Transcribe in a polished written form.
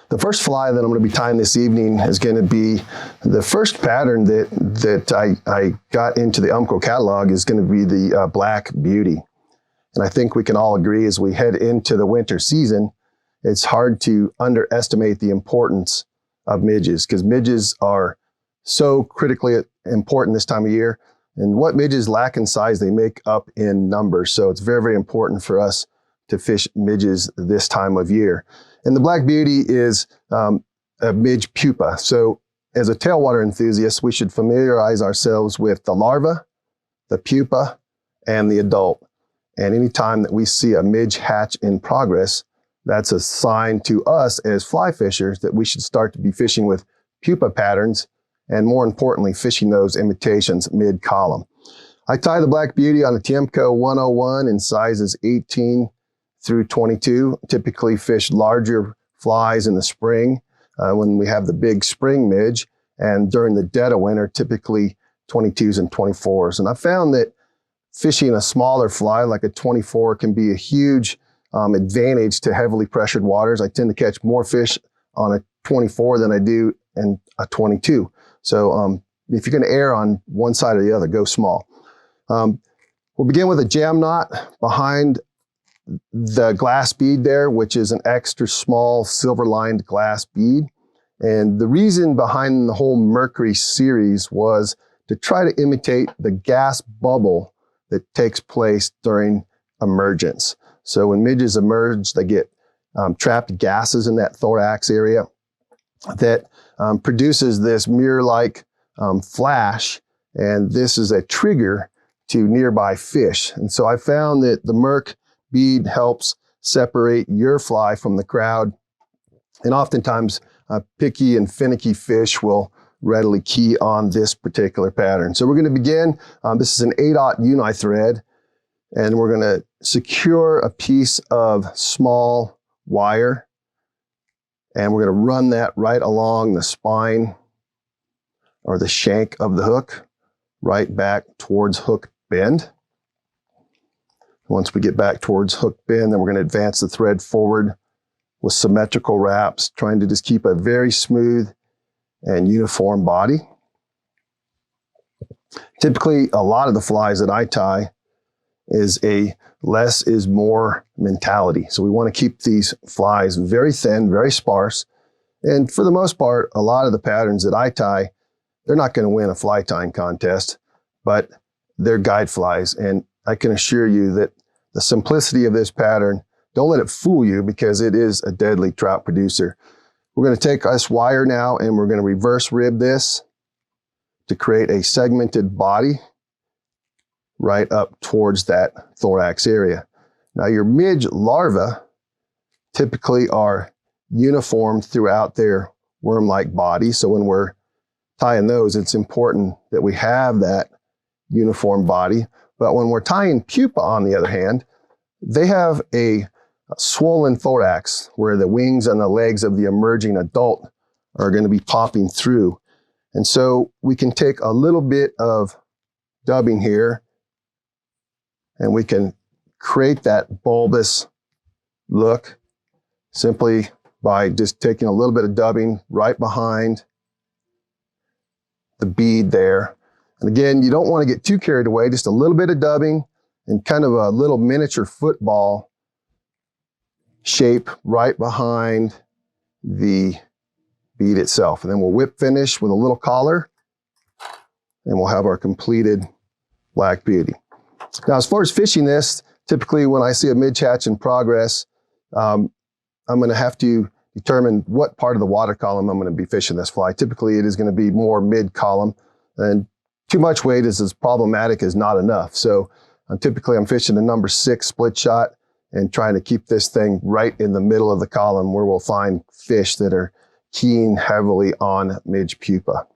The first fly that I'm going to be tying this evening is going to be the first pattern that I got into the Umpqua catalog is going to be the Black Beauty. And I think we can all agree as we head into the winter season, it's hard to underestimate the importance of midges, because midges are so critically important this time of year. And what midges lack in size, they make up in numbers. So it's very, very important for us to fish midges this time of year. And the Black Beauty is a midge pupa. So as a tailwater enthusiast, we should familiarize ourselves with the larva, the pupa, and the adult. And anytime that we see a midge hatch in progress, that's a sign to us as fly fishers that we should start to be fishing with pupa patterns, and more importantly, fishing those imitations mid-column. I tie the Black Beauty on a Tiemco 101 in sizes 18 through 22. Typically fish larger flies in the spring when we have the big spring midge, and during the dead of winter, typically 22s and 24s. And I found that fishing a smaller fly like a 24 can be a huge advantage to heavily pressured waters. I tend to catch more fish on a 24 than I do in a 22. So if you're going to err on one side or the other, go small. We'll begin with a jam knot behind the glass bead there, which is an extra small silver lined glass bead. And the reason behind the whole Mercury series was to try to imitate the gas bubble that takes place during emergence. So when midges emerge, they get trapped gases in that thorax area that produces this mirror-like flash, and this is a trigger to nearby fish. And so I found that the Merc bead helps separate your fly from the crowd, and oftentimes picky and finicky fish will readily key on this particular pattern. So we're going to begin. This is an 8/0 uni thread, and we're going to secure a piece of small wire, and we're going to run that right along the spine or the shank of the hook, right back towards hook bend. Once we get back towards hook bend, then we're going to advance the thread forward with symmetrical wraps, trying to just keep a very smooth and uniform body. Typically, a lot of the flies that I tie is a less is more mentality. So we want to keep these flies very thin, very sparse. And for the most part, a lot of the patterns that I tie, they're not going to win a fly tying contest, but they're guide flies. And I can assure you that the simplicity of this pattern, don't let it fool you, because it is a deadly trout producer. We're going to take this wire now and we're going to reverse rib this to create a segmented body right up towards that thorax area. Now your midge larvae typically are uniform throughout their worm-like body. So when we're tying those, it's important that we have that uniform body. But when we're tying pupa, on the other hand, they have a swollen thorax where the wings and the legs of the emerging adult are going to be popping through. And so we can take a little bit of dubbing here and we can create that bulbous look simply by just taking a little bit of dubbing right behind the bead there. And again, you don't want to get too carried away, just a little bit of dubbing and kind of a little miniature football shape right behind the bead itself. And then we'll whip finish with a little collar and we'll have our completed Black Beauty. Now, as far as fishing this, typically when I see a midge hatch in progress, I'm going to have to determine what part of the water column I'm going to be fishing this fly. Typically, it is going to be more mid-column, and too much weight is as problematic as not enough. So typically I'm fishing a number 6 split shot and trying to keep this thing right in the middle of the column where we'll find fish that are keying heavily on midge pupa.